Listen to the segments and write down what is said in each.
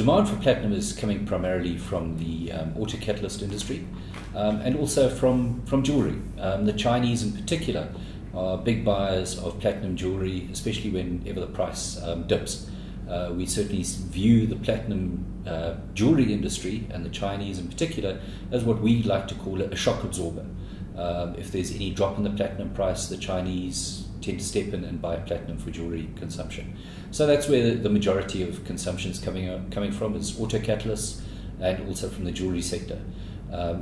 demand for platinum is coming primarily from the auto catalyst industry and also from jewelry. The Chinese in particular are big buyers of platinum jewelry, especially whenever the price dips. We certainly view the platinum jewelry industry and the Chinese in particular as what we like to call a shock absorber. If there's any drop in the platinum price, the Chinese tend to step in and buy platinum for jewelry consumption. So that's where the majority of consumption is coming from, is auto catalysts and also from the jewelry sector.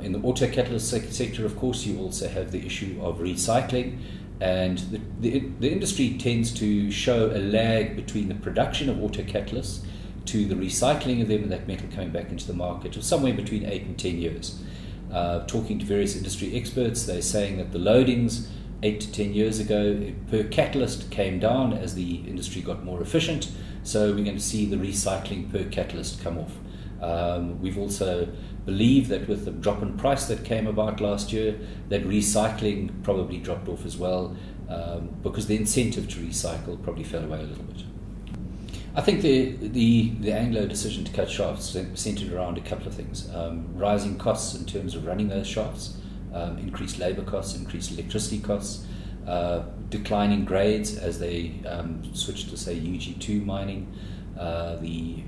In the auto catalyst sector, of course, you also have the issue of recycling, and the industry tends to show a lag between the production of auto catalysts to the recycling of them and that metal coming back into the market of somewhere between 8 and 10 years. Talking to various industry experts, they're saying that the loadings 8 to 10 years ago per catalyst came down as the industry got more efficient, so we're going to see the recycling per catalyst come off. We've also believed that with the drop in price that came about last year, that recycling probably dropped off as well, because the incentive to recycle probably fell away a little bit. I think the Anglo decision to cut shafts centered around a couple of things. Rising costs in terms of running those shafts, increased labor costs, increased electricity costs, declining grades as they switched to, say, UG2 mining, the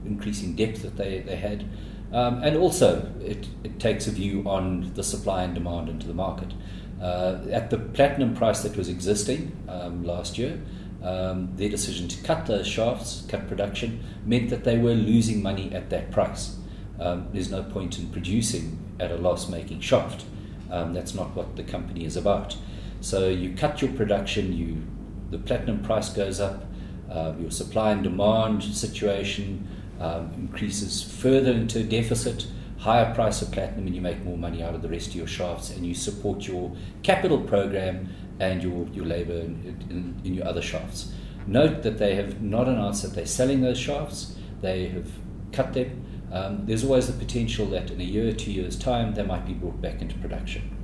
increasing depth that they had, and also it takes a view on the supply and demand into the market. At the platinum price that was existing last year, their decision to cut those shafts, cut production, meant that they were losing money at that price. There's no point in producing at a loss-making shaft. That's not what the company is about. So you cut your production, the platinum price goes up, your supply and demand situation increases further into a deficit, higher price of platinum, and you make more money out of the rest of your shafts, and you support your capital program and your labor in your other shafts. Note that they have not announced that they're selling those shafts. They have cut them. There's always the potential that in a year or 2 years' time they might be brought back into production.